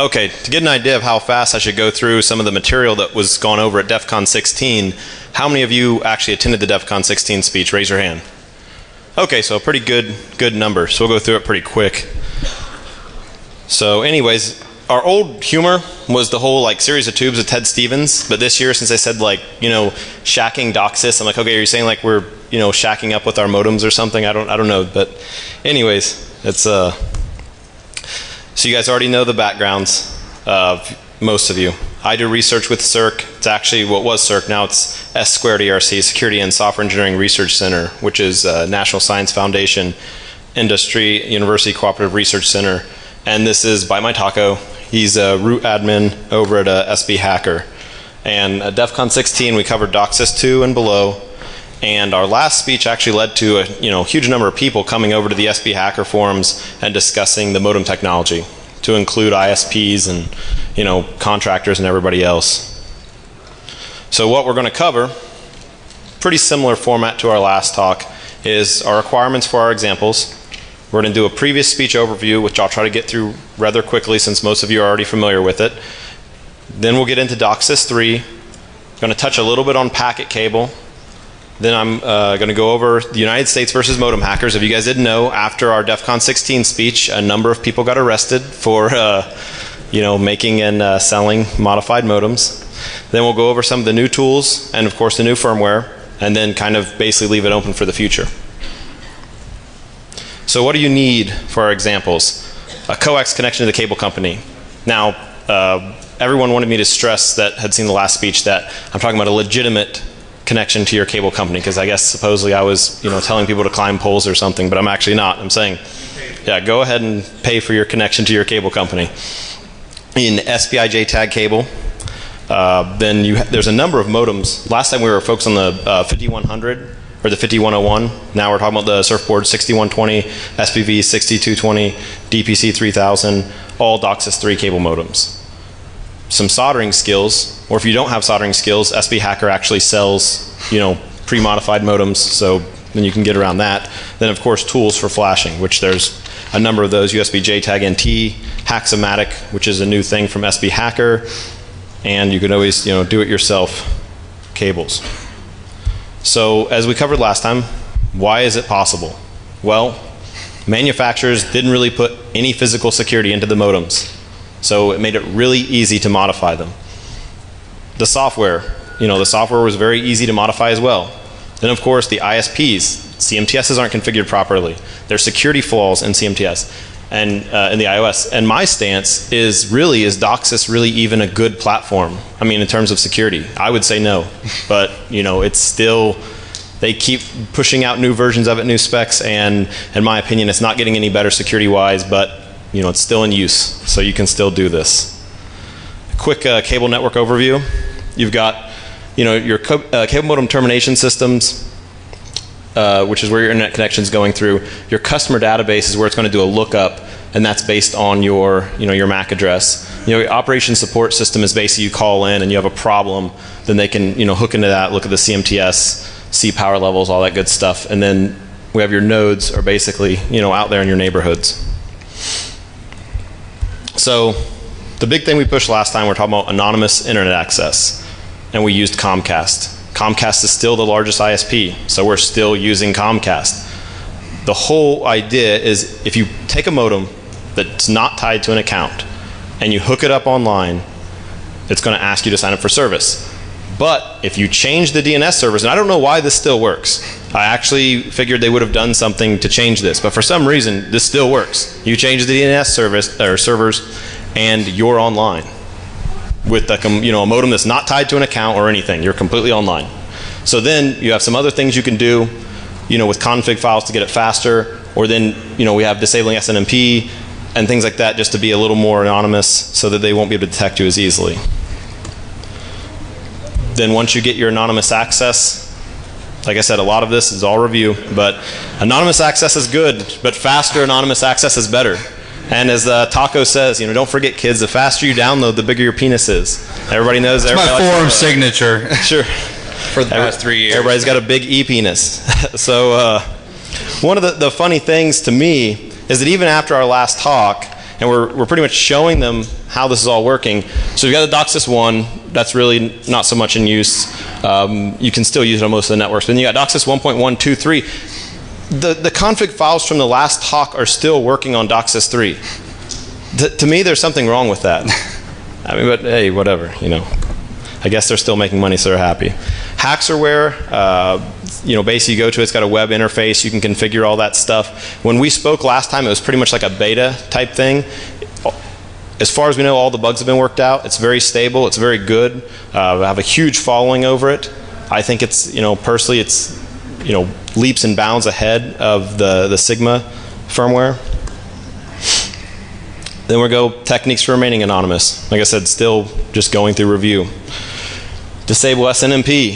Okay, to get an idea of how fast I should go through some of the material that was gone over at Defcon 16, how many of you actually attended the Defcon 16 speech? Raise your hand. Okay, so a pretty good number, so we'll go through it pretty quick. So anyways, our old humor was the whole like series of tubes of Ted Stevens, but this year since I said like, shacking DOCSIS, I'm like, okay, are you saying like we're, shacking up with our modems or something? I don't know, but anyways, it's so you guys already know the backgrounds of most of you. I do research with CERC. It's actually what was CERC, now it's S2ERC, Security and Software Engineering Research Center, which is National Science Foundation Industry University Cooperative Research Center. And this is bitemytaco. He's a root admin over at SB Hacker. And at DEFCON 16, we covered DOCSIS 2 and below. And our last speech actually led to a huge number of people coming over to the SB Hacker forums and discussing the modem technology, to include ISPs and contractors and everybody else. So what we're going to cover, pretty similar format to our last talk, is our requirements for our examples. We're going to do a previous speech overview, which I'll try to get through rather quickly since most of you are already familiar with it. Then we'll get into DOCSIS 3. Going to touch a little bit on packet cable. Then I'm going to go over the United States versus modem hackers. If you guys didn't know, after our DEFCON 16 speech, a number of people got arrested for making and selling modified modems. Then we'll go over some of the new tools and of course the new firmware, and then kind of basically leave it open for the future. So what do you need for our examples? A coax connection to the cable company. Now, everyone wanted me to stress that had seen the last speech that I'm talking about a legitimate connection to your cable company, because I guess supposedly I was telling people to climb poles or something, but I'm actually not. I'm saying, yeah, go ahead and pay for your connection to your cable company. In SPI JTAG cable, then there's a number of modems. Last time we were focused on the 5100 or the 5101. Now we're talking about the surfboard 6120, SPV 6220, DPC 3000, all DOCSIS 3 cable modems. Some soldering skills, or if you don't have soldering skills, SB Hacker actually sells, pre-modified modems, so then you can get around that. Then of course tools for flashing, which there's a number of those, USB JTAG NT, Haxomatic, which is a new thing from SB Hacker, and you can always, do it yourself cables. So as we covered last time, why is it possible? Well, manufacturers didn't really put any physical security into the modems. So it made it really easy to modify them. The software, the software was very easy to modify as well. Then of course the ISPs, CMTSs aren't configured properly. There's security flaws in CMTS and in the iOS. And my stance is DOCSIS really even a good platform? I mean, in terms of security, I would say no. But it's still, they keep pushing out new versions of it, new specs, and in my opinion, it's not getting any better security-wise, but it's still in use, so you can still do this. Quick cable network overview. You've got, your cable modem termination systems, which is where your internet connection is going through. Your customer database is where it's going to do a lookup, and that's based on your, your MAC address. Your operation support system is basically you call in and you have a problem, then they can, hook into that, look at the CMTS, see power levels, all that good stuff, and then we have your nodes are basically, out there in your neighborhoods. So the big thing we pushed last time, we're talking about anonymous internet access, and we used Comcast. Comcast is still the largest ISP, so we're still using Comcast. The whole idea is if you take a modem that's not tied to an account and you hook it up online, it's going to ask you to sign up for service. But if you change the DNS servers, and I don't know why this still works. I actually figured they would have done something to change this, but for some reason this still works. You change the DNS service or servers and you're online with a modem that's not tied to an account or anything. You're completely online. So then you have some other things you can do, with config files to get it faster, or then we have disabling SNMP and things like that just to be a little more anonymous so that they won't be able to detect you as easily. Then once you get your anonymous access, like I said, a lot of this is all review, but anonymous access is good, but faster anonymous access is better. And as Taco says, don't forget kids, the faster you download, the bigger your penis is. Everybody knows. It's my forum signature. Sure. For the past 3 years. Everybody's got a big e-penis. So one of the funny things to me is that even after our last talk, and we're pretty much showing them how this is all working. So we've got the DOCSIS 1. That's really not so much in use. You can still use it on most of the networks. But then you got DOCSIS 1.1, 2, 3. The config files from the last talk are still working on DOCSIS 3. To me, there's something wrong with that. I mean, but hey, whatever, you know. I guess they're still making money, so they're happy. Hacksarware, you know, basically you go to it, it's got a web interface, you can configure all that stuff. When we spoke last time, it was pretty much like a beta type thing. As far as we know, all the bugs have been worked out. It's very stable, it's very good. I have a huge following over it. I think it's, you know, personally, it's, you know, leaps and bounds ahead of the Sigma firmware. Then we go techniques for remaining anonymous. Like I said, still just going through review. Disable SNMP.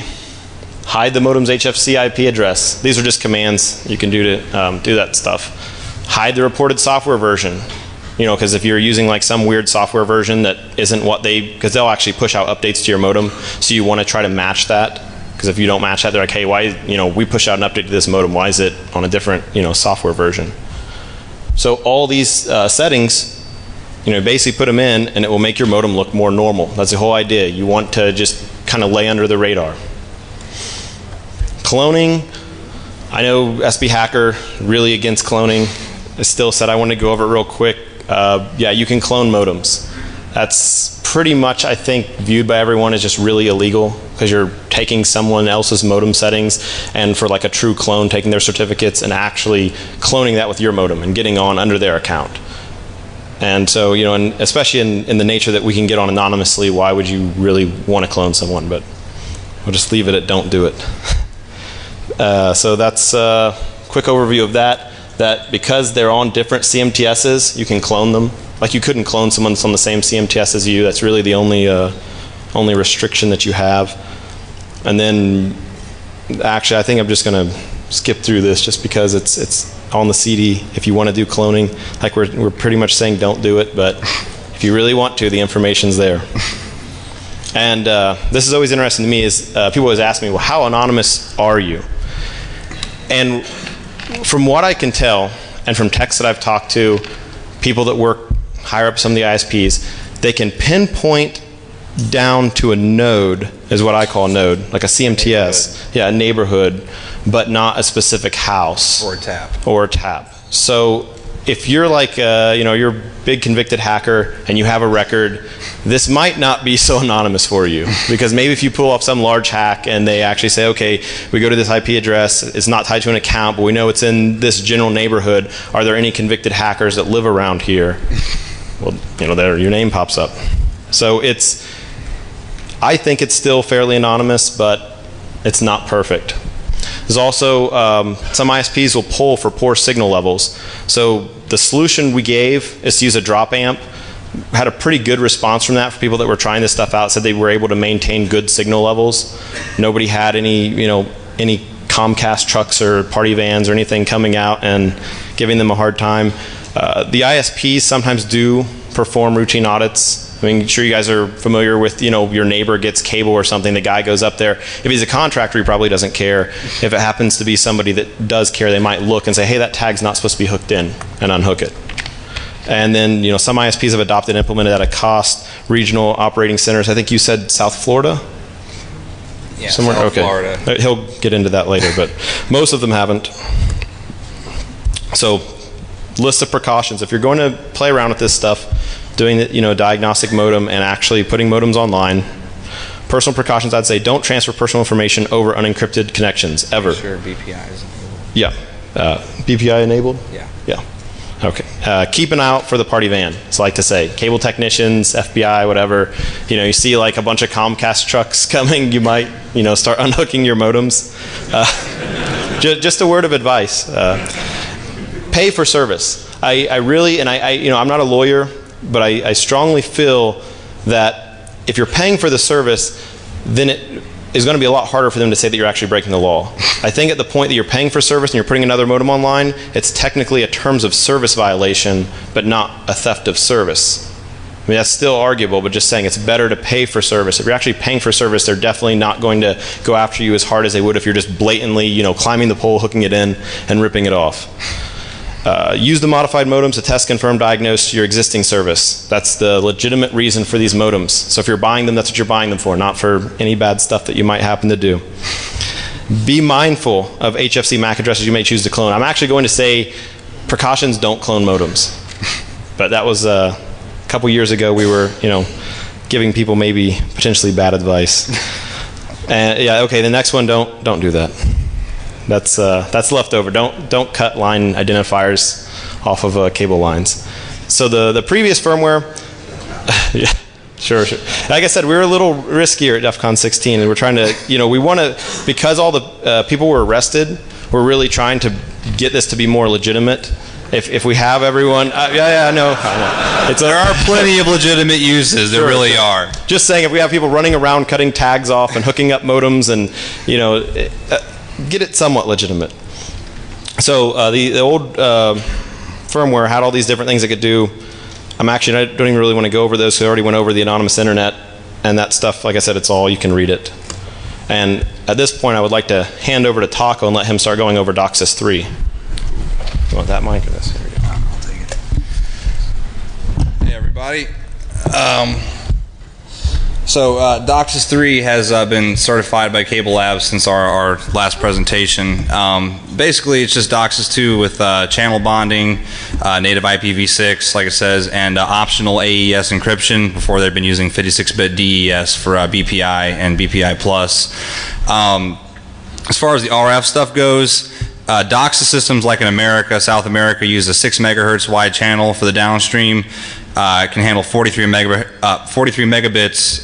Hide the modem's HFC IP address. These are just commands you can do to do that stuff. Hide the reported software version. You know, because if you're using like some weird software version that isn't what because they'll actually push out updates to your modem, so you want to try to match that. Because if you don't match that, they're like, hey, why, you know, we push out an update to this modem. Why is it on a different, you know, software version? So all these settings, you know, basically put them in, and it will make your modem look more normal. That's the whole idea. You want to just kind of lay under the radar. Cloning. I know SB Hacker really against cloning. I still said I want to go over it real quick. Yeah, you can clone modems. That's pretty much, I think, viewed by everyone as just really illegal, because you're taking someone else's modem settings and for like a true clone, taking their certificates and actually cloning that with your modem and getting on under their account. And so, you know, and especially in the nature that we can get on anonymously, why would you really want to clone someone? But we'll just leave it at don't do it. So that's a quick overview of that. That because they're on different CMTSs, you can clone them. Like you couldn't clone someone that's on the same CMTS as you. That's really the only restriction that you have. And then, actually, I think I'm just going to skip through this just because it's on the CD. If you want to do cloning, like we're pretty much saying don't do it, but if you really want to, the information's there. And this is always interesting to me is people always ask me, well, how anonymous are you? And from what I can tell, and from techs that I've talked to, people that work higher up some of the ISPs, they can pinpoint down to a node, is what I call a node, like a CMTS, yeah, a neighborhood, but not a specific house. Or a tap. Or a tap. So if you're like, you know, you're a big convicted hacker and you have a record, this might not be so anonymous for you. Because maybe if you pull up some large hack and they actually say, okay, we go to this IP address, it's not tied to an account, but we know it's in this general neighborhood. Are there any convicted hackers that live around here? Well, you know, there your name pops up. So I think it's still fairly anonymous, but it's not perfect. There's also, some ISPs will pull for poor signal levels. So the solution we gave is to use a drop amp. Had a pretty good response from that for people that were trying this stuff out. Said they were able to maintain good signal levels. Nobody had any Comcast trucks or party vans or anything coming out and giving them a hard time. The ISPs sometimes do perform routine audits. I mean, sure you guys are familiar with, you know, your neighbor gets cable or something, the guy goes up there. If he's a contractor, he probably doesn't care. If it happens to be somebody that does care, they might look and say, hey, that tag's not supposed to be hooked in, and unhook it. And then, you know, some ISPs have adopted and implemented at a cost, regional operating centers. I think you said South Florida? Yeah, somewhere. South Okay. Florida. He'll get into that later, but most of them haven't. So, list of precautions. If you're going to play around with this stuff, doing the, you know, diagnostic modem and actually putting modems online, personal precautions, I'd say don't transfer personal information over unencrypted connections, ever. Sure, BPI is enabled. Yeah. BPI enabled? Yeah. Yeah. Okay. Keep an eye out for the party van, it's like to say. Cable technicians, FBI, whatever. You know, you see like a bunch of Comcast trucks coming, you might, you know, start unhooking your modems. Just a word of advice. Pay for service. I really, and I you know, I'm not a lawyer, but I strongly feel that if you're paying for the service, then it is going to be a lot harder for them to say that you're actually breaking the law. I think at the point that you're paying for service and you're putting another modem online, it's technically a terms of service violation, but not a theft of service. I mean, that's still arguable, but just saying it's better to pay for service. If you're actually paying for service, they're definitely not going to go after you as hard as they would if you're just blatantly, you know, climbing the pole, hooking it in, and ripping it off. Use the modified modems to test, confirm, diagnose your existing service. That's the legitimate reason for these modems. So if you're buying them, that's what you're buying them for, not for any bad stuff that you might happen to do. Be mindful of HFC MAC addresses you may choose to clone. I'm actually going to say precautions, don't clone modems. But that was a couple years ago. We were, giving people maybe potentially bad advice. And yeah, okay, the next one, don't do that. That's leftover. Don't cut line identifiers off of cable lines. So the previous firmware, yeah, sure. Like I said, we were a little riskier at Defcon 16, and we're trying to, we want to, because all the people were arrested, we're really trying to get this to be more legitimate. If we have everyone, I know. There are plenty of legitimate uses. There really are. Just saying, if we have people running around cutting tags off and hooking up modems, and get it somewhat legitimate. So the old firmware had all these different things it could do. I don't even really want to go over those, because I already went over the anonymous internet and that stuff. Like I said, it's all, you can read it. And at this point, I would like to hand over to Taco and let him start going over DOCSIS 3. You want that mic or this? Here we go. I'll take it. Hey, everybody. So DOCSIS 3 has been certified by Cable Labs since our last presentation. Basically, it's just DOCSIS 2 with channel bonding, native IPv6, like it says, and optional AES encryption. Before, they've been using 56-bit DES for BPI and BPI+. As far as the RF stuff goes, DOCSIS systems like in America, South America, use a 6 megahertz wide channel for the downstream. It can handle 43 megabits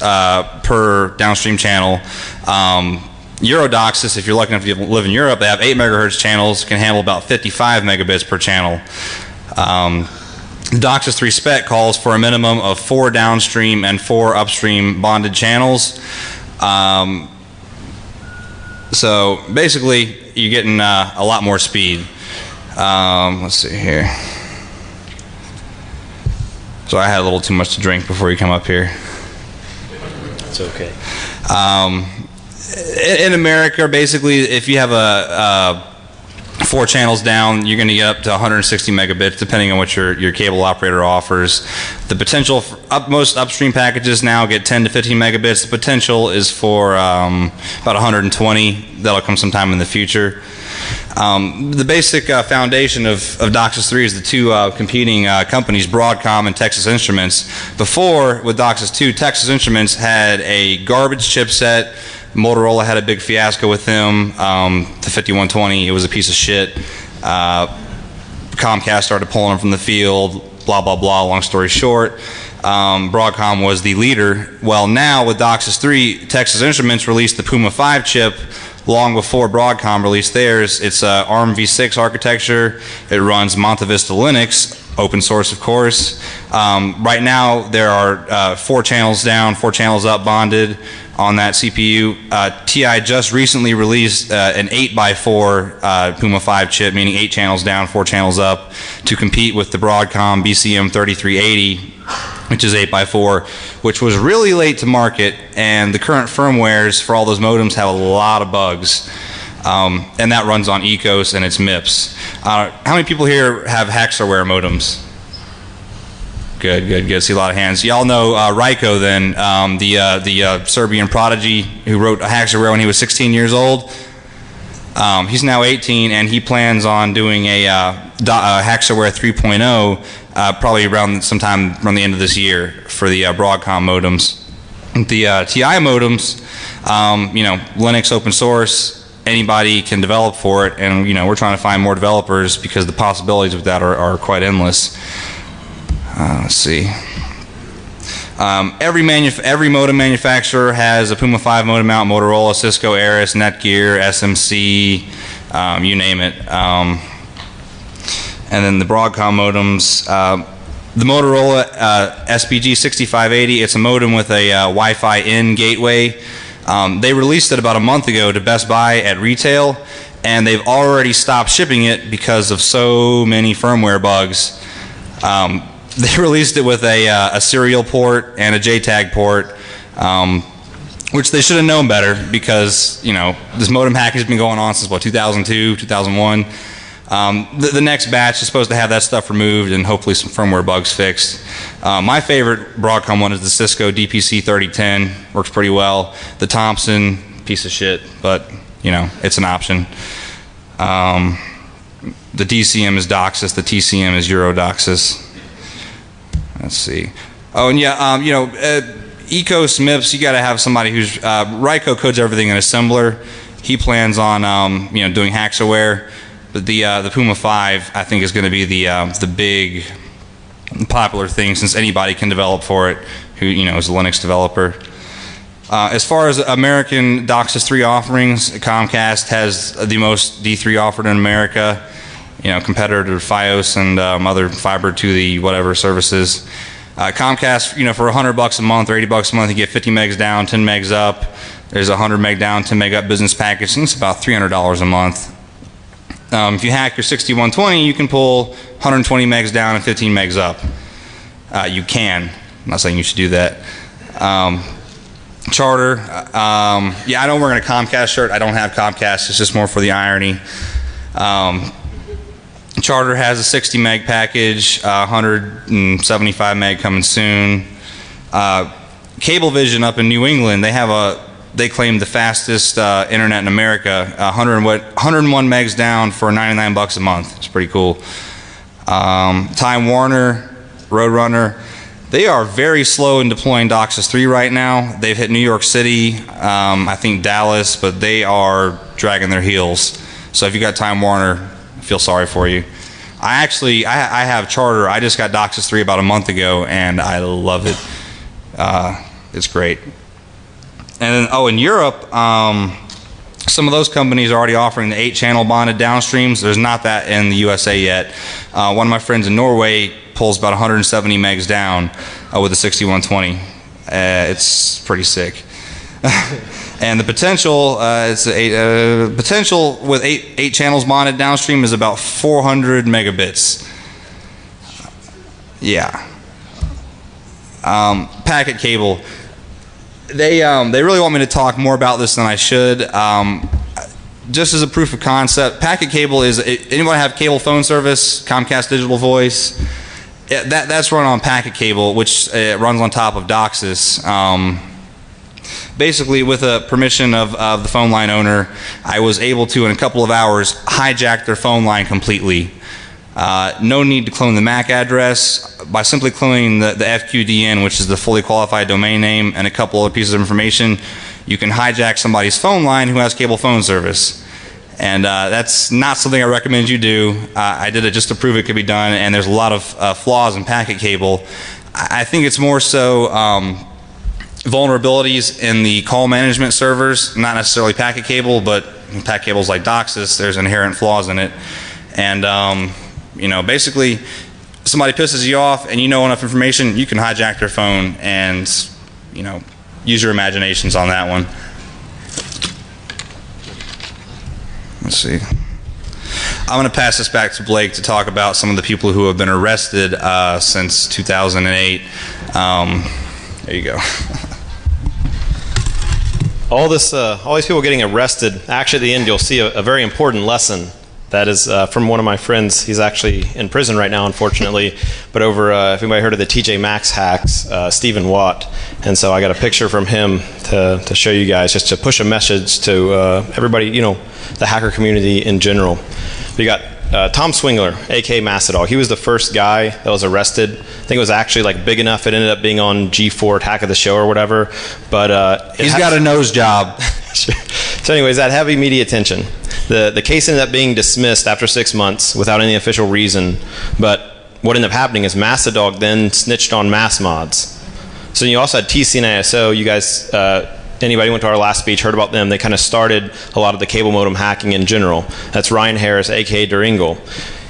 per downstream channel. EuroDOCSIS, if you're lucky enough to live in Europe, they have 8 megahertz channels, can handle about 55 megabits per channel. DOCSIS 3 spec calls for a minimum of 4 downstream and 4 upstream bonded channels. So basically, you're getting a lot more speed. Let's see here. So I had a little too much to drink before you come up here. It's okay. In America, basically, if you have a 4 channels down, you're going to get up to 160 megabits, depending on what your cable operator offers. The potential for most upstream packages now get 10 to 15 megabits. The potential is for about 120. That'll come sometime in the future. The basic foundation of DOCSIS 3 is the two competing companies, Broadcom and Texas Instruments. Before, with DOCSIS 2, Texas Instruments had a garbage chipset. Motorola had a big fiasco with them. The 5120, it was a piece of shit. Comcast started pulling them from the field, blah, blah, blah, long story short. Broadcom was the leader. Well, now with DOCSIS 3, Texas Instruments released the Puma 5 chip long before Broadcom released theirs. It's ARM v6 architecture. It runs Monte Vista Linux, open source, of course. Right now, there are 4 channels down, 4 channels up bonded on that CPU. TI just recently released an 8x4 Puma 5 chip, meaning 8 channels down, 4 channels up, to compete with the Broadcom BCM 3380, which is 8x4, which was really late to market, and the current firmwares for all those modems have a lot of bugs. And that runs on ECOS and its MIPS. How many people here have Haxorware modems? Good. See a lot of hands. Y'all know Rajko then, the Serbian prodigy who wrote Haxorware when he was 16 years old. He's now 18, and he plans on doing a Haxorware 3.0 probably sometime around the end of this year for the Broadcom modems. The TI modems, Linux open source. Anybody can develop for it, and we're trying to find more developers because the possibilities with that are quite endless. Let's see. Every modem manufacturer has a Puma 5 modem out. Motorola, Cisco, Aris, Netgear, SMC, you name it. And then the Broadcom modems. The Motorola SPG 6580. It's a modem with a Wi-Fi in gateway. They released it about a month ago to Best Buy at retail, and they've already stopped shipping it because of so many firmware bugs. They released it with a serial port and a JTAG port, which they should have known better because, this modem hacking has been going on since, 2002, 2001. The next batch is supposed to have that stuff removed and hopefully some firmware bugs fixed. My favorite Broadcom one is the Cisco DPC 3010. Works pretty well. The Thompson, piece of shit, but it's an option. The DCM is DOCSIS. The TCM is Euro DOCSIS. Let's see. Oh, and ECOS, MIPS, you got to have somebody who's Ryko codes everything in assembler. He plans on doing Haxaware, but the Puma 5 I think is going to be the big popular thing, since anybody can develop for it who is a Linux developer. As far as American DOCSIS 3 offerings, Comcast has the most D3 offered in America. Competitor to FiOS and other fiber to the whatever services. Comcast, for $100 a month or $80 a month, you get 50 megs down, 10 megs up. There's a 100 meg down, 10 meg up business package, and it's about $300 a month. If you hack your 6120, you can pull 120 megs down and 15 megs up. You can. I'm not saying you should do that. Charter. I don't wear a Comcast shirt. I don't have Comcast. It's just more for the irony. Charter has a 60 meg package, 175 meg coming soon. Cablevision up in New England, they claim the fastest internet in America, 101 megs down for $99 a month. It's pretty cool. Time Warner, Roadrunner, they are very slow in deploying DOCSIS 3 right now. They've hit New York City, I think Dallas, but they are dragging their heels. So if you got Time Warner, I feel sorry for you. I have Charter. I just got DOCSIS 3 about a month ago, and I love it. It's great. And then, in Europe, some of those companies are already offering the 8-channel bonded downstreams. There's not that in the USA yet. One of my friends in Norway pulls about 170 megs down with a 6120. It's pretty sick. And the potential, potential with eight channels bonded downstream is about 400 megabits. Yeah. Packet cable. They really want me to talk more about this than I should. Just as a proof of concept, packet cable is, anybody have cable phone service, Comcast Digital Voice? That's run on packet cable, which runs on top of DOCSIS. Basically, with a permission of the phone line owner, I was able to, in a couple of hours, hijack their phone line completely. No need to clone the MAC address. By simply cloning the FQDN, which is the fully qualified domain name, and a couple other pieces of information, you can hijack somebody's phone line who has cable phone service. And that's not something I recommend you do. I did it just to prove it could be done, and there's a lot of flaws in packet cable. I think it's more so vulnerabilities in the call management servers, not necessarily packet cable, but packet cables like DOCSIS, there's inherent flaws in it. And basically, somebody pisses you off and you know enough information, you can hijack their phone and, use your imaginations on that one. Let's see. I'm going to pass this back to Blake to talk about some of the people who have been arrested since 2008. There you go. All these people getting arrested, actually at the end you'll see a very important lesson. That is from one of my friends. He's actually in prison right now, unfortunately. But over, if anybody heard of the TJ Maxx hacks, Stephen Watt. And so I got a picture from him to show you guys, just to push a message to everybody, the hacker community in general. We got Tom Swingler, a.k.a. Macedog. He was the first guy that was arrested. I think it was actually big enough. It ended up being on G4 at Hack of the Show or whatever. But he's got a nose job. So anyways, that heavy media attention. The case ended up being dismissed after 6 months without any official reason. But what ended up happening is Macedog then snitched on Mass Mods. So you also had TC and ISO. You guys, anybody who went to our last speech heard about them. They kind of started a lot of the cable modem hacking in general. That's Ryan Harris, a.k.a. Duringle.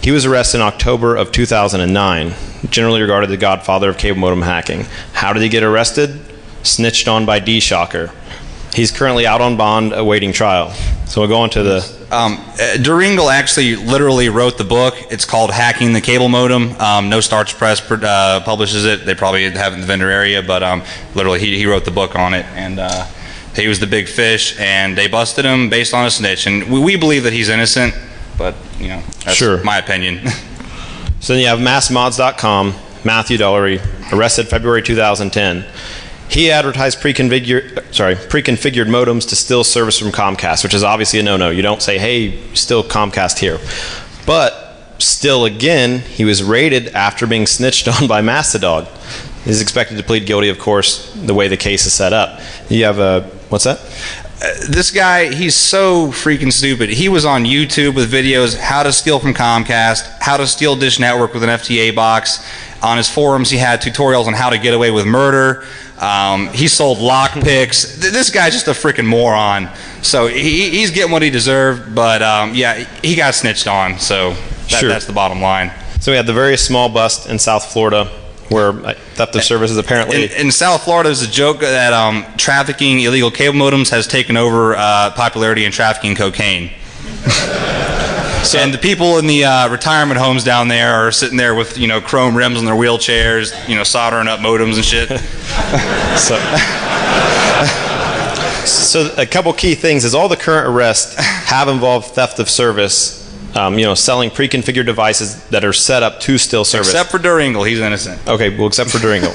He was arrested in October of 2009, generally regarded the godfather of cable modem hacking. How did he get arrested? Snitched on by D-Shocker. He's currently out on bond awaiting trial. So we'll go on to the... Duringle actually literally wrote the book. It's called Hacking the Cable Modem. No Starch Press publishes it. They probably have it in the vendor area, but literally he wrote the book on it. And he was the big fish, and they busted him based on a snitch. And we believe that he's innocent, but that's Sure. my opinion. So then you have massmods.com, Matthew Dollery, arrested February 2010. He advertised pre-configured modems to steal service from Comcast, which is obviously a no-no. You don't say, hey, steal Comcast here. But still, again, he was raided after being snitched on by Mastodog. He's expected to plead guilty, of course, the way the case is set up. You have a, what's that? This guy, he's so freaking stupid. He was on YouTube with videos, how to steal from Comcast, how to steal Dish Network with an FTA box. On his forums, he had tutorials on how to get away with murder. He sold lockpicks. This guy's just a freaking moron. So he's getting what he deserved, but yeah, he got snitched on. So that's the bottom line. So we had the very small bust in South Florida, where theft of service is apparently... In South Florida, there's a joke that trafficking illegal cable modems has taken over popularity in trafficking cocaine. And the people in the retirement homes down there are sitting there with chrome rims on their wheelchairs, soldering up modems and shit. So a couple key things is all the current arrests have involved theft of service. Selling pre-configured devices that are set up to steal service. Except for Duringle, he's innocent. Okay, well, except for Duringle.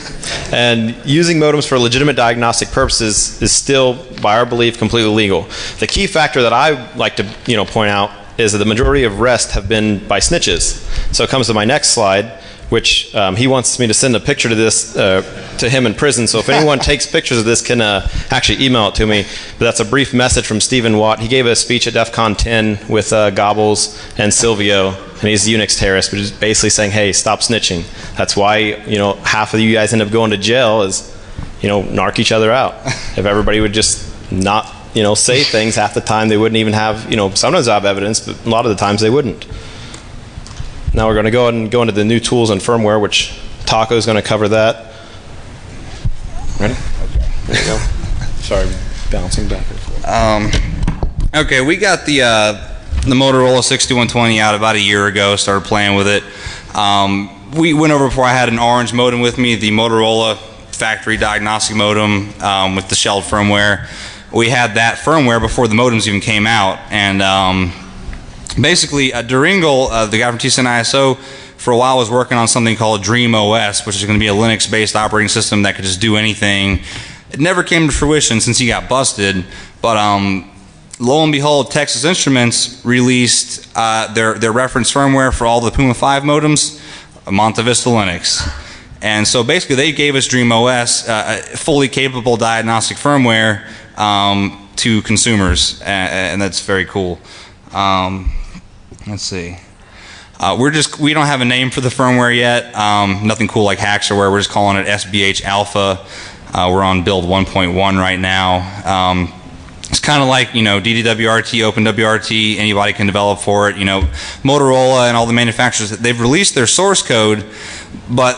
And using modems for legitimate diagnostic purposes is still, by our belief, completely legal. The key factor that I like to, point out is that the majority of arrests have been by snitches. So it comes to my next slide, which he wants me to send a picture to this to him in prison. So if anyone takes pictures of this, can actually email it to me. But that's a brief message from Stephen Watt. He gave a speech at Defcon 10 with Gobbles and Silvio, and he's a Unix terrorist, but he's basically saying, hey, stop snitching. That's why half of you guys end up going to jail is narc each other out. If everybody would just not say things, half the time they wouldn't even have, sometimes they have evidence, but a lot of the times they wouldn't. Now we're going to go ahead and go into the new tools and firmware, which Taco is going to cover that. Ready? Okay. There you go. Sorry, bouncing back and forth. Okay, we got the Motorola 6120 out about a year ago, started playing with it. We went over before. I had an orange modem with me, the Motorola factory diagnostic modem with the shelled firmware. We had that firmware before the modems even came out, and basically, Duringle, the guy from TCN ISO, for a while was working on something called Dream OS, which is going to be a Linux-based operating system that could just do anything. It never came to fruition since he got busted, but lo and behold, Texas Instruments released their reference firmware for all the Puma 5 modems, Monte Vista Linux. And so basically, they gave us Dream OS, fully capable diagnostic firmware to consumers, and that's very cool. Let's see. We don't have a name for the firmware yet. Nothing cool like Hackserware. We're just calling it SBH Alpha. We're on build 1.1 right now. It's kind of like DDWRT, OpenWRT. Anybody can develop for it. Motorola and all the manufacturers, they've released their source code, but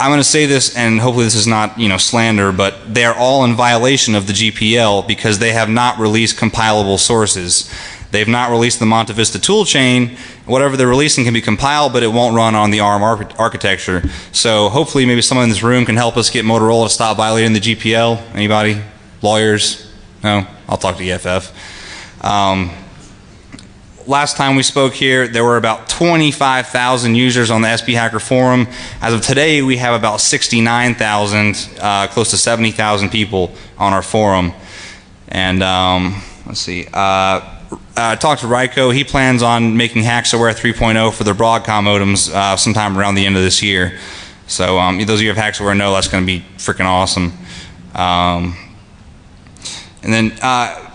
I'm going to say this, and hopefully this is not slander, but they are all in violation of the GPL because they have not released compilable sources. They've not released the Monte Vista toolchain. Whatever they're releasing can be compiled, but it won't run on the ARM architecture. So hopefully maybe someone in this room can help us get Motorola to stop violating the GPL. Anybody? Lawyers? No? I'll talk to EFF. Last time we spoke here, there were about 25,000 users on the SB Hacker forum. As of today, we have about 69,000, close to 70,000 people on our forum. And let's see. I talked to Ryko. He plans on making Hackserware 3.0 for their Broadcom modems sometime around the end of this year. So those of you who have Hackserware know that's going to be freaking awesome. And then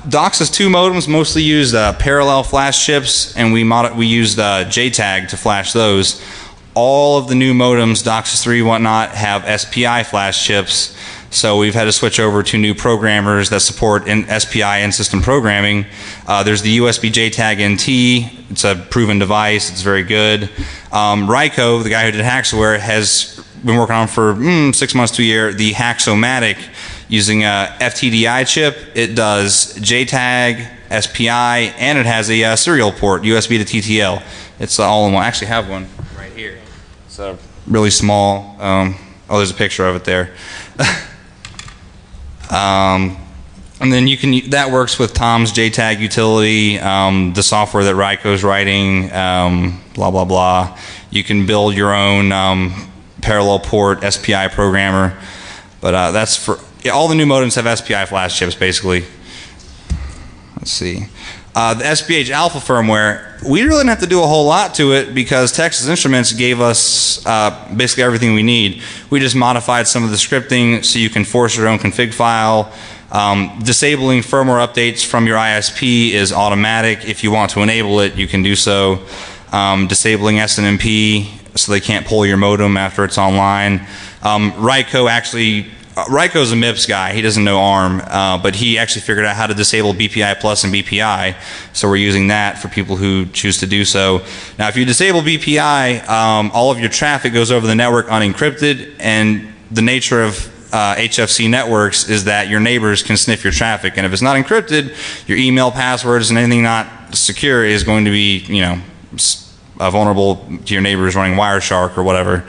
DOCSIS 2 modems mostly use parallel flash chips, and we used JTAG to flash those. All of the new modems, DOCSIS 3 whatnot, have SPI flash chips. So we've had to switch over to new programmers that support SPI and system programming. There's the USB JTAG NT. It's a proven device. It's very good. Ryko, the guy who did Hackserware, has been working on for 6 months to a year the Hacksomatic using a FTDI chip. It does JTAG, SPI, and it has a serial port, USB to TTL. It's all in one. I actually have one right here. It's really small. Oh, there's a picture of it there. And then that works with Tom's JTAG utility, the software that Ryko's writing, blah, blah, blah. You can build your own parallel port SPI programmer. But that's for, all the new modems have SPI flash chips, basically. Let's see. The SPH Alpha firmware, we really didn't have to do a whole lot to it because Texas Instruments gave us basically everything we need. We just modified some of the scripting so you can force your own config file. Disabling firmware updates from your ISP is automatic. If you want to enable it, you can do so. Disabling SNMP so they can't pull your modem after it's online. Ryko's a MIPS guy. He doesn't know ARM, but he actually figured out how to disable BPI Plus and BPI, so we're using that for people who choose to do so. Now, if you disable BPI, all of your traffic goes over the network unencrypted, and the nature of HFC networks is that your neighbors can sniff your traffic, and if it's not encrypted, your email passwords and anything not secure is going to be, vulnerable to your neighbors running Wireshark or whatever.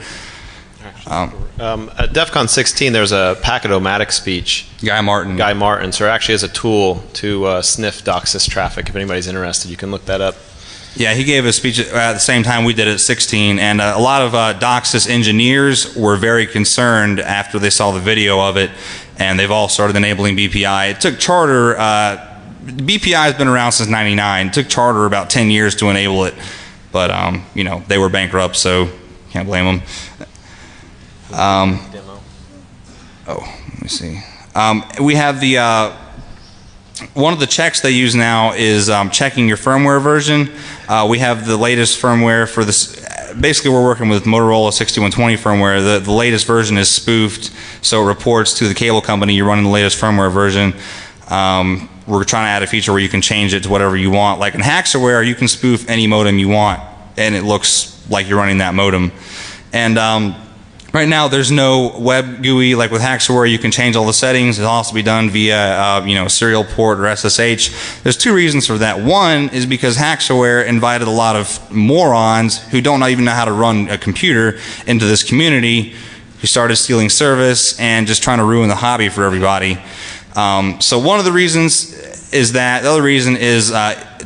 At Defcon 16, there's a packet-o-matic speech. Guy Martin. So it actually is a tool to sniff DOCSIS traffic. If anybody's interested, you can look that up. Yeah, he gave a speech at the same time we did it at 16, and a lot of DOCSIS engineers were very concerned after they saw the video of it, and they've all started enabling BPI. It took Charter, BPI has been around since '99. It took Charter about 10 years to enable it, but they were bankrupt, so can't blame them. Let me see. We have the one of the checks they use now is checking your firmware version. We have the latest firmware for this. Basically, we're working with Motorola 6120 firmware. The latest version is spoofed, so it reports to the cable company you're running the latest firmware version. We're trying to add a feature where you can change it to whatever you want. Like in Hacksaware, you can spoof any modem you want, and it looks like you're running that modem. And right now, there's no web GUI like with Hacksaware. You can change all the settings. It'll also be done via serial port or SSH. There's two reasons for that. One is because Hacksaware invited a lot of morons who don't even know how to run a computer into this community, who started stealing service and just trying to ruin the hobby for everybody. So one of the reasons is that. The other reason is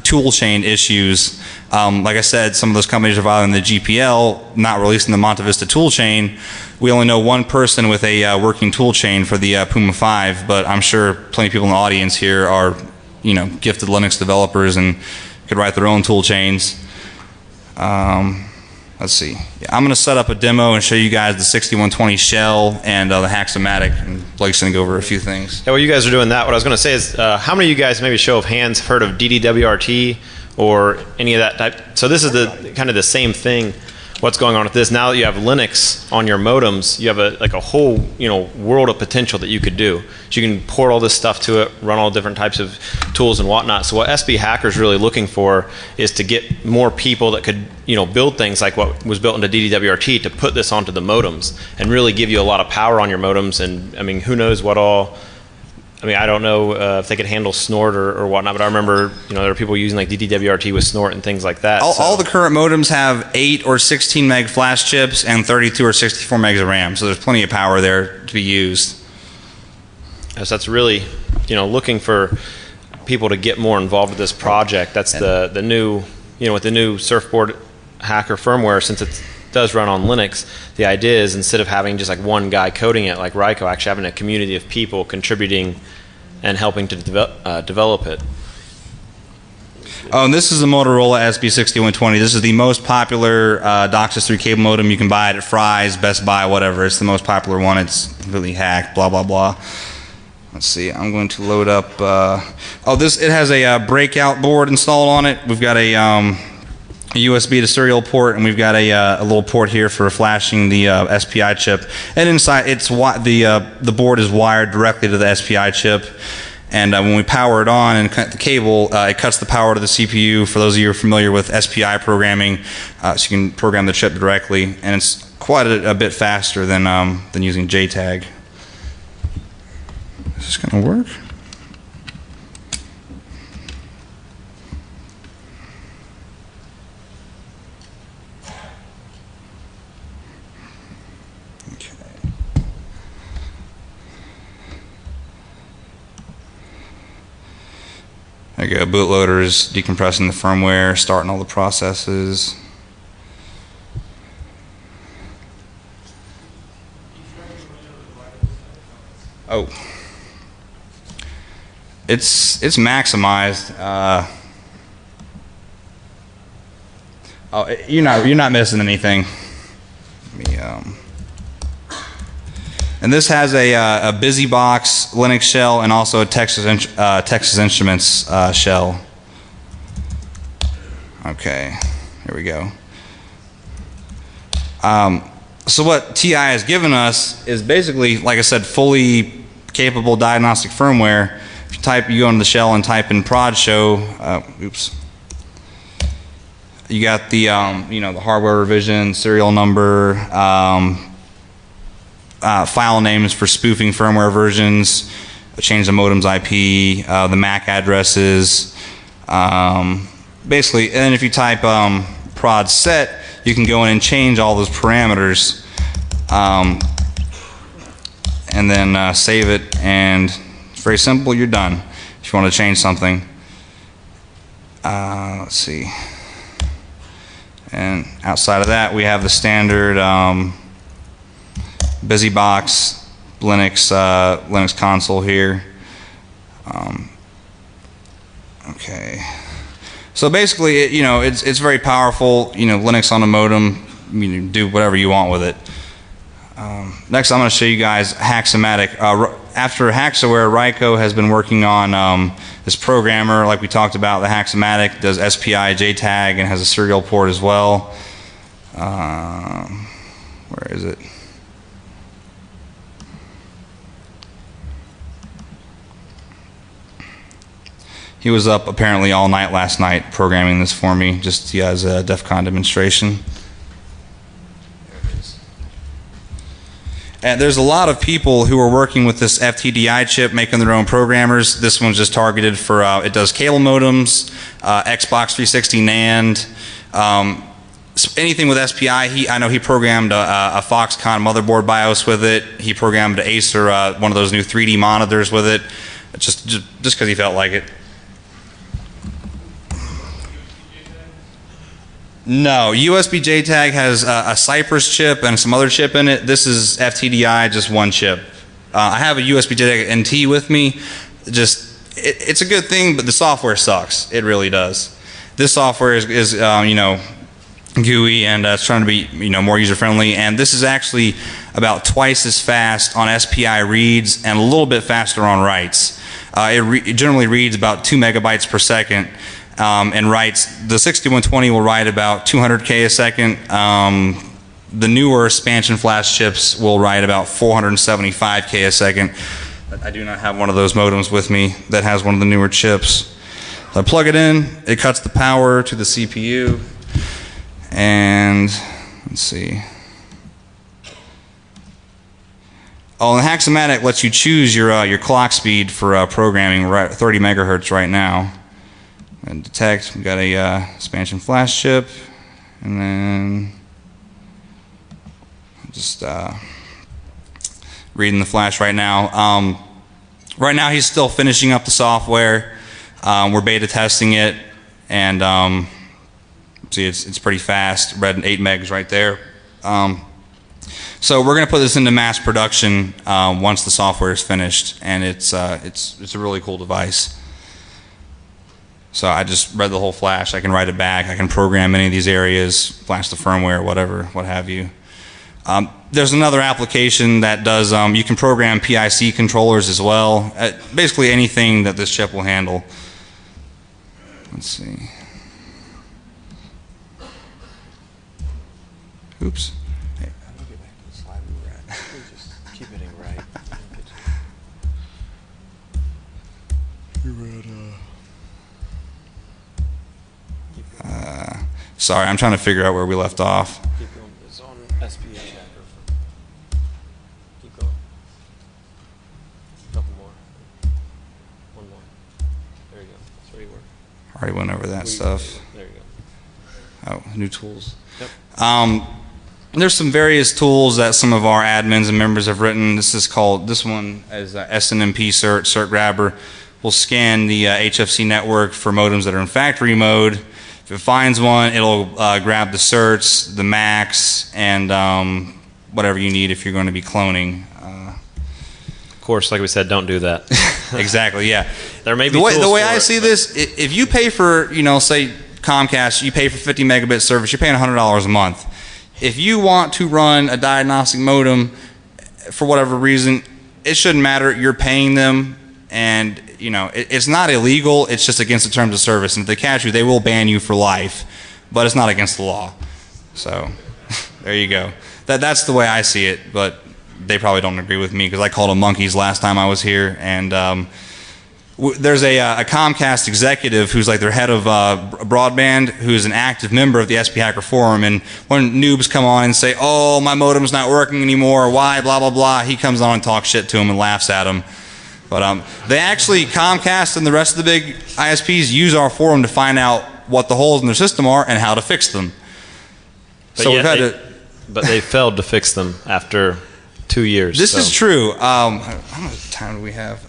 tool chain issues. Like I said, some of those companies are violating the GPL, not releasing the Monte Vista tool chain. We only know one person with a working tool chain for the Puma 5, but I'm sure plenty of people in the audience here are, gifted Linux developers and could write their own tool chains. Let's see. Yeah, I'm going to set up a demo and show you guys the 6120 shell and the Haxomatic, and Blake's going to go over a few things. Yeah, while you guys are doing that, what I was going to say is, how many of you guys, maybe show of hands, have heard of DDWRT or any of that type? So this is the kind of the same thing. What's going on with this? Now that you have Linux on your modems, you have a whole world of potential that you could do. So you can port all this stuff to it, run all different types of tools and whatnot. So what SB Hacker is really looking for is to get more people that could build things like what was built into DDWRT to put this onto the modems and really give you a lot of power on your modems. And I mean, who knows what all. I don't know if they could handle snort or whatnot, but I remember, there are people using like DDWRT with snort and things like that. All the current modems have 8 or 16 meg flash chips and 32 or 64 megs of RAM, so there's plenty of power there to be used. So that's really, looking for people to get more involved with this project. That's the new, with the new Surfboard Hacker firmware, since it does run on Linux, the idea is instead of having just like one guy coding it like Ryko, actually having a community of people contributing and helping to develop it. Oh, and this is the Motorola SB6120. This is the most popular DOCSIS 3 cable modem. You can buy it at Fry's, Best Buy, whatever. It's the most popular one. It's completely hacked, blah, blah, blah. Let's see. I'm going to load up. It has a breakout board installed on it. We've got a USB to serial port, and we've got a little port here for flashing the SPI chip. And inside, the board is wired directly to the SPI chip. And when we power it on and cut the cable, it cuts the power to the CPU. For those of you who are familiar with SPI programming, so you can program the chip directly, and it's quite a bit faster than using JTAG. Is this going to work? There you go. Bootloader is decompressing the firmware, starting all the processes. Oh, it's maximized. Oh, you're not missing anything. Let me, and this has a BusyBox Linux shell and also a Texas Instruments shell. Okay, here we go. So what TI has given us is basically, like I said, fully capable diagnostic firmware. If you go into the shell and type in prod show, oops. You got the the hardware revision, serial number, file names for spoofing firmware versions, change the modem's IP, the MAC addresses, basically. And then if you type prod set, you can go in and change all those parameters, and then save it, and it's very simple. You're done. If you want to change something, let's see. And outside of that, we have the standard BusyBox Linux console here. Okay. So basically, it's very powerful. Linux on a modem. You can do whatever you want with it. Next, I'm going to show you guys Haxomatic. After Haxaware, Ryko has been working on this programmer, like we talked about. The Haxomatic does SPI, JTAG, and has a serial port as well. Where is it? He was up apparently all night last night programming this for me, just as a Defcon demonstration. And there's a lot of people who are working with this FTDI chip, making their own programmers. This one's just targeted for, it does cable modems, Xbox 360 NAND, anything with SPI. I know he programmed a Foxconn motherboard BIOS with it. He programmed an Acer, one of those new 3D monitors with it, just because he felt like it. No, USB JTAG has a Cypress chip and some other chip in it. This is FTDI, just one chip. I have a USB JTAG NT with me. It's a good thing, but the software sucks. It really does. This software is GUI, and it's trying to be more user friendly. And this is actually about twice as fast on SPI reads and a little bit faster on writes. It generally reads about 2 megabytes per second. And writes, the 6120 will write about 200K a second. The newer expansion flash chips will write about 475K a second. I do not have one of those modems with me that has one of the newer chips. So I plug it in, it cuts the power to the CPU, and let's see. Oh, and the Haxomatic lets you choose your clock speed for programming, 30 megahertz right now. And detect, we've got a expansion flash chip, and then just reading the flash right now. Right now he's still finishing up the software. We're beta testing it, and see it's pretty fast. Read 8 megs right there. So we're going to put this into mass production once the software is finished, and it's a really cool device. So I just read the whole flash. I can write it back. I can program any of these areas, flash the firmware, whatever, what have you. There's another application that does, you can program PIC controllers as well. Basically anything that this chip will handle. Let's see. Oops. Hey, how do we get back to the slide we were at? Just keep hitting right. You're at, sorry, I'm trying to figure out where we left off. Keep going. It's on SPA checker. Keep going. A couple more. One more. There you go. That's where you were. Already went over that stuff. There you go. Oh, new tools. Yep. There's some various tools that some of our admins and members have written. This one is SNMP cert grabber. will scan the HFC network for modems that are in factory mode. If it finds one, it'll grab the certs, the MACs, and whatever you need if you're going to be cloning. Of course, like we said, don't do that. Exactly, yeah. There may be the way tools I for see it, this, if you pay for, say Comcast, you pay for 50 megabit service, you're paying $100 a month. If you want to run a diagnostic modem for whatever reason, it shouldn't matter. You're paying them, and it's not illegal. It's just against the terms of service. And if they catch you, they will ban you for life. But it's not against the law. So there you go. That's the way I see it. But they probably don't agree with me because I called them monkeys last time I was here. And there's a Comcast executive who's like their head of broadband, who's an active member of the SP Hacker Forum, and when noobs come on and say, oh, my modem's not working anymore, why, blah, blah, blah, he comes on and talks shit to him and laughs at him. But they actually, Comcast and the rest of the big ISPs use our forum to find out what the holes in their system are and how to fix them. But they failed to fix them after 2 years. This is true. How much time do we have?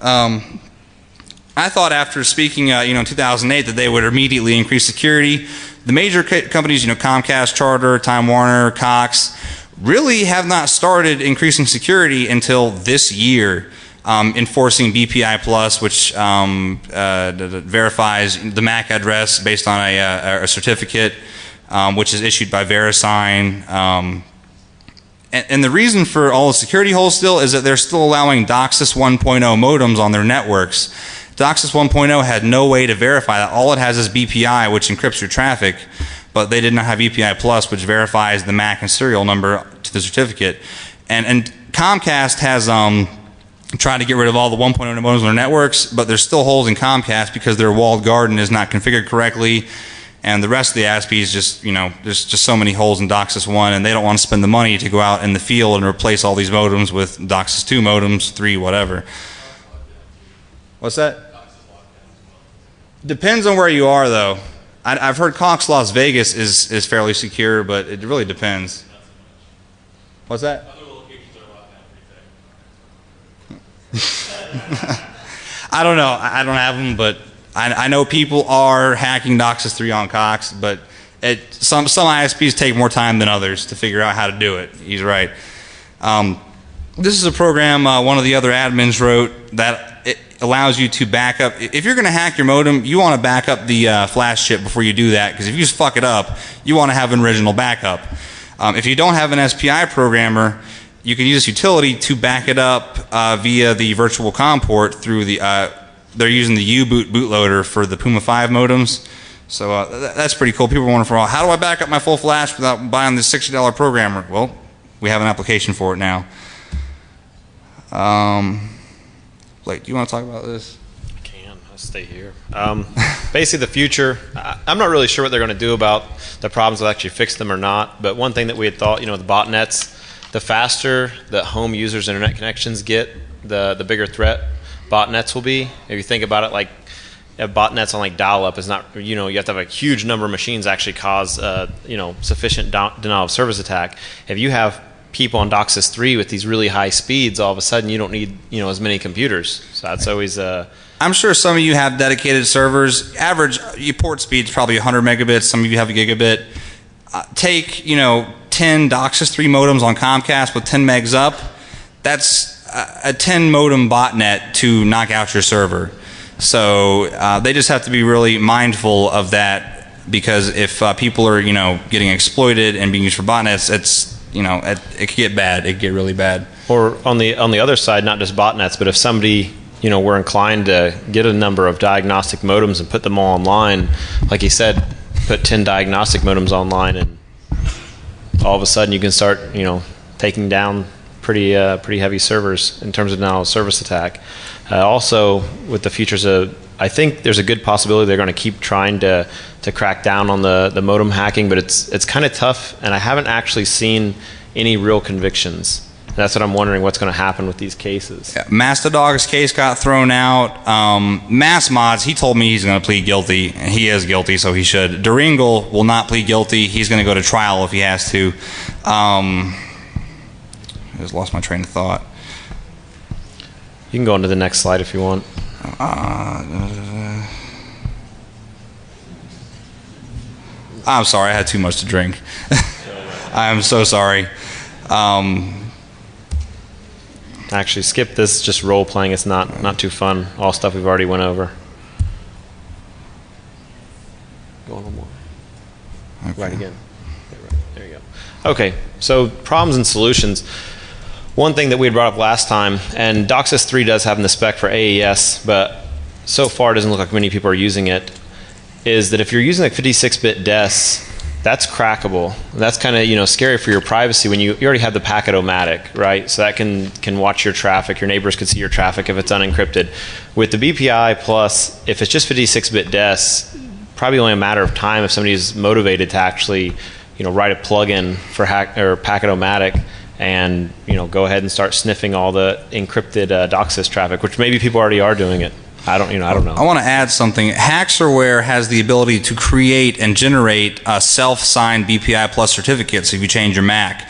I thought after speaking, in 2008, that they would immediately increase security. The major companies, Comcast, Charter, Time Warner, Cox, really have not started increasing security until this year, enforcing BPI Plus, which verifies the MAC address based on a certificate, which is issued by VeriSign. And the reason for all the security holes still is that they're still allowing DOCSIS 1.0 modems on their networks. DOCSIS 1.0 had no way to verify that. All it has is BPI, which encrypts your traffic, but they did not have BPI Plus, which verifies the MAC and serial number to the certificate. And Comcast has tried to get rid of all the 1.0 modems on their networks, but there's still holes in Comcast because their walled garden is not configured correctly, and the rest of the ISPs just, there's just so many holes in DOCSIS 1, and they don't want to spend the money to go out in the field and replace all these modems with DOCSIS 2 modems, 3, whatever. What's that? Depends on where you are, though. I've heard Cox Las Vegas is fairly secure, but it really depends. What's that? Other locations are a lot better. I don't know. I don't have them, but I know people are hacking DOCSIS 3 on Cox, but some ISPs take more time than others to figure out how to do it. He's right. This is a program one of the other admins wrote that it allows you to back up. If you're going to hack your modem, you want to back up the flash chip before you do that, because if you just fuck it up, you want to have an original backup. If you don't have an SPI programmer, you can use this utility to back it up via the virtual COM port through the, they're using the U-boot bootloader for the Puma 5 modems. So that's pretty cool. People are wondering, how do I back up my full flash without buying this $60 programmer? Well, we have an application for it now. Blake, do you want to talk about this? I can. I'll stay here. Basically, the future, I'm not really sure what they're going to do about the problems will actually fix them or not, but one thing that we had thought, the botnets, the faster that home users' internet connections get, the bigger threat botnets will be. If you think about it, like botnets on like dial-up is not, you have to have a huge number of machines actually cause, sufficient denial of service attack. If you have people on DOCSIS 3 with these really high speeds, all of a sudden you don't need as many computers. So that's always I'm sure some of you have dedicated servers. Average your port speed's probably 100 megabits. Some of you have a gigabit. Take 10 DOCSIS 3 modems on Comcast with 10 megs up. That's a 10 modem botnet to knock out your server. So they just have to be really mindful of that, because if people are getting exploited and being used for botnets, it's it could get bad. It could get really bad. Or on the other side, not just botnets, but if somebody, were inclined to get a number of diagnostic modems and put them all online, like he said, put 10 diagnostic modems online, and all of a sudden you can start, taking down pretty heavy servers in terms of denial of service attack. Also, with the futures of, I think there's a good possibility they're going to keep trying to crack down on the modem hacking, but it's kind of tough, and I haven't actually seen any real convictions. And that's what I'm wondering, what's going to happen with these cases. Yeah, Mastodog's case got thrown out. Mass Mods, he told me he's going to plead guilty, and he is guilty, so he should. Duringle will not plead guilty. He's going to go to trial if he has to. I just lost my train of thought. You can go on to the next slide if you want. I'm sorry, I had too much to drink. I'm so sorry. Actually, skip this. Just role playing. It's not too fun. All stuff we've already went over. Go on one more. Okay. Right again. Yeah, right. There you go. Okay. So problems and solutions. One thing that we had brought up last time, and DOCSIS 3 does have in the spec for AES, but so far it doesn't look like many people are using it, is that if you're using like 56-bit DES, that's crackable. That's kind of scary for your privacy when you already have the packet-o-matic, right? So that can watch your traffic. Your neighbors can see your traffic if it's unencrypted. With the BPI plus, if it's just 56-bit DES, probably only a matter of time if somebody's motivated to actually write a plugin for packet-o-matic and go ahead and start sniffing all the encrypted DOCSIS traffic, which maybe people already are doing it. I don't know. I want to add something. Hackserware has the ability to create and generate self-signed BPI Plus certificates if you change your MAC.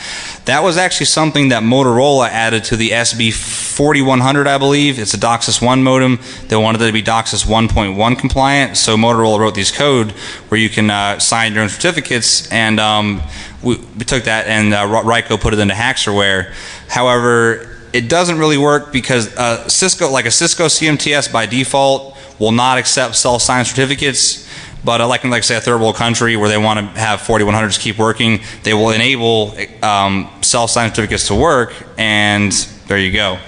That was actually something that Motorola added to the SB4100, I believe. It's a DOCSIS 1 modem. They wanted it to be DOCSIS 1.1 compliant, so Motorola wrote these code where you can sign your own certificates, and we took that and Ryko put it into Hackserware. However, it doesn't really work because Cisco CMTS by default will not accept self-signed certificates, but like say a third world country where they want to have 4100s keep working, they will enable self-signed certificates to work, and there you go.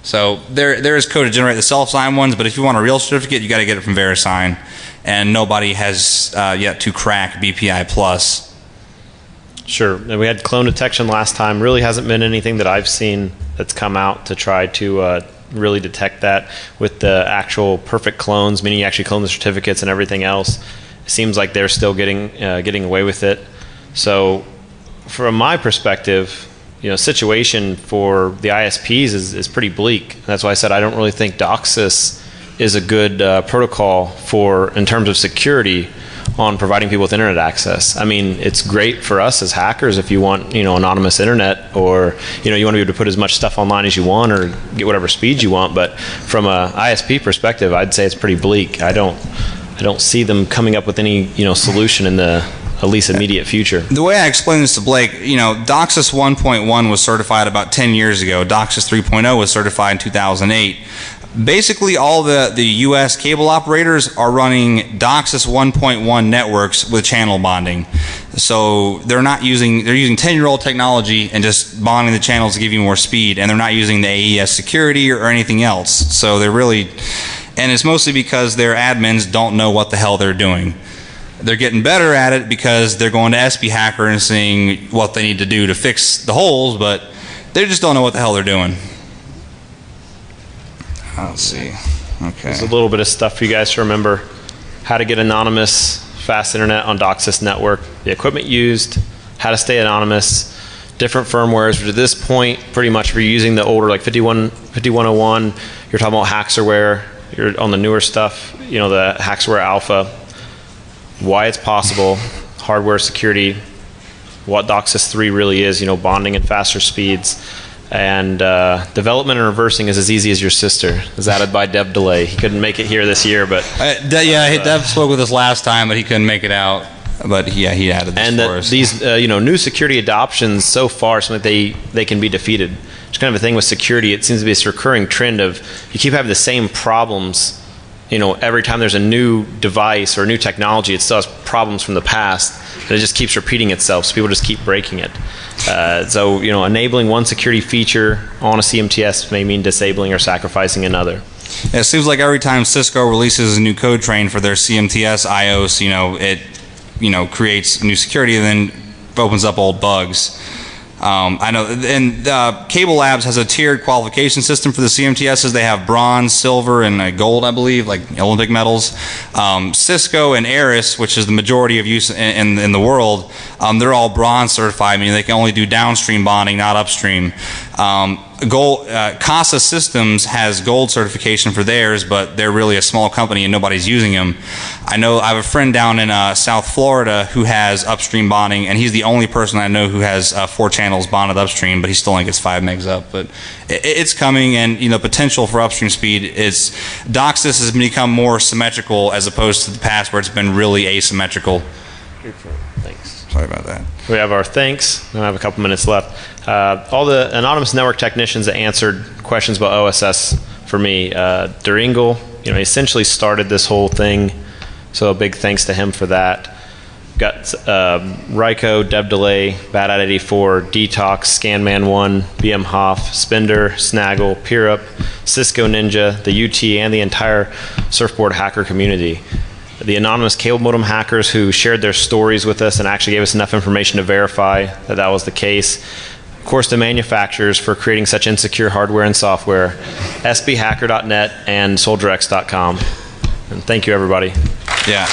So there is code to generate the self-signed ones, but if you want a real certificate, you got to get it from VeriSign, and nobody has yet to crack BPI Plus. Sure. And we had clone detection last time. Really hasn't been anything that I've seen that's come out to try to really detect that with the actual perfect clones, meaning you actually clone the certificates and everything else. It seems like they're still getting away with it. So from my perspective, situation for the ISPs is pretty bleak. That's why I said I don't really think DOCSIS is a good protocol in terms of security on providing people with internet access. I mean, it's great for us as hackers if you want, anonymous internet, or you want to be able to put as much stuff online as you want or get whatever speed you want. But from a ISP perspective, I'd say it's pretty bleak. I don't see them coming up with any solution in the at least immediate future. The way I explain this to Blake, DOCSIS 1.1 was certified about 10 years ago. DOCSIS 3.0 was certified in 2008. Basically, all the U.S. cable operators are running DOCSIS 1.1 networks with channel bonding. So they're using 10-year-old technology and just bonding the channels to give you more speed, and they're not using the AES security or anything else. So they're really, and it's mostly because their admins don't know what the hell they're doing. They're getting better at it because they're going to SB Hacker and seeing what they need to do to fix the holes, but they just don't know what the hell they're doing. Let's see. Okay. There's a little bit of stuff for you guys to remember. How to get anonymous fast internet on DOCSIS network, the equipment used, how to stay anonymous, different firmwares, which at this point, pretty much if you're using the older like 5101, you're talking about Hackserware, you're on the newer stuff, the Hackserware Alpha, why it's possible, hardware security, what DOCSIS 3 really is, bonding and faster speeds. And development and reversing is as easy as your sister. Is added by Dev Delay. He couldn't make it here this year, but Dev spoke with us last time, but he couldn't make it out. But he added this for us. These new security adoptions so far, something they can be defeated. It's kind of a thing with security. It seems to be this recurring trend of you keep having the same problems. Every time there's a new device or a new technology, it still has problems from the past, and it just keeps repeating itself, so people just keep breaking it. So, enabling one security feature on a CMTS may mean disabling or sacrificing another. It seems like every time Cisco releases a new code train for their CMTS iOS, it creates new security and then opens up old bugs. I know, and Cable Labs has a tiered qualification system for the CMTSs. They have bronze, silver, and gold, I believe, like Olympic medals. Cisco and Aris, which is the majority of use in the world, they're all bronze certified, meaning they can only do downstream bonding, not upstream. Casa Systems has gold certification for theirs, but they're really a small company and nobody's using them. I have a friend down in South Florida who has upstream bonding, and he's the only person I know who has 4 channels bonded upstream, but he still only gets 5 megs up. But it's coming, and potential for upstream speed is DOCSIS has become more symmetrical as opposed to the past where it's been really asymmetrical. Thanks. Sorry about that. We have our thanks. I have a couple minutes left. All the anonymous network technicians that answered questions about OSS for me, Duringel, he essentially started this whole thing, so a big thanks to him for that. Got Ryko, DevDelay, Bad84, Detox, Scanman1, BM Hoff, Spender, Snaggle, Peerup, Cisco Ninja, the UT, and the entire surfboard hacker community. The anonymous cable modem hackers who shared their stories with us and actually gave us enough information to verify that that was the case. Of course, the manufacturers for creating such insecure hardware and software, sbhacker.net and soldierx.com. And thank you, everybody. Yeah.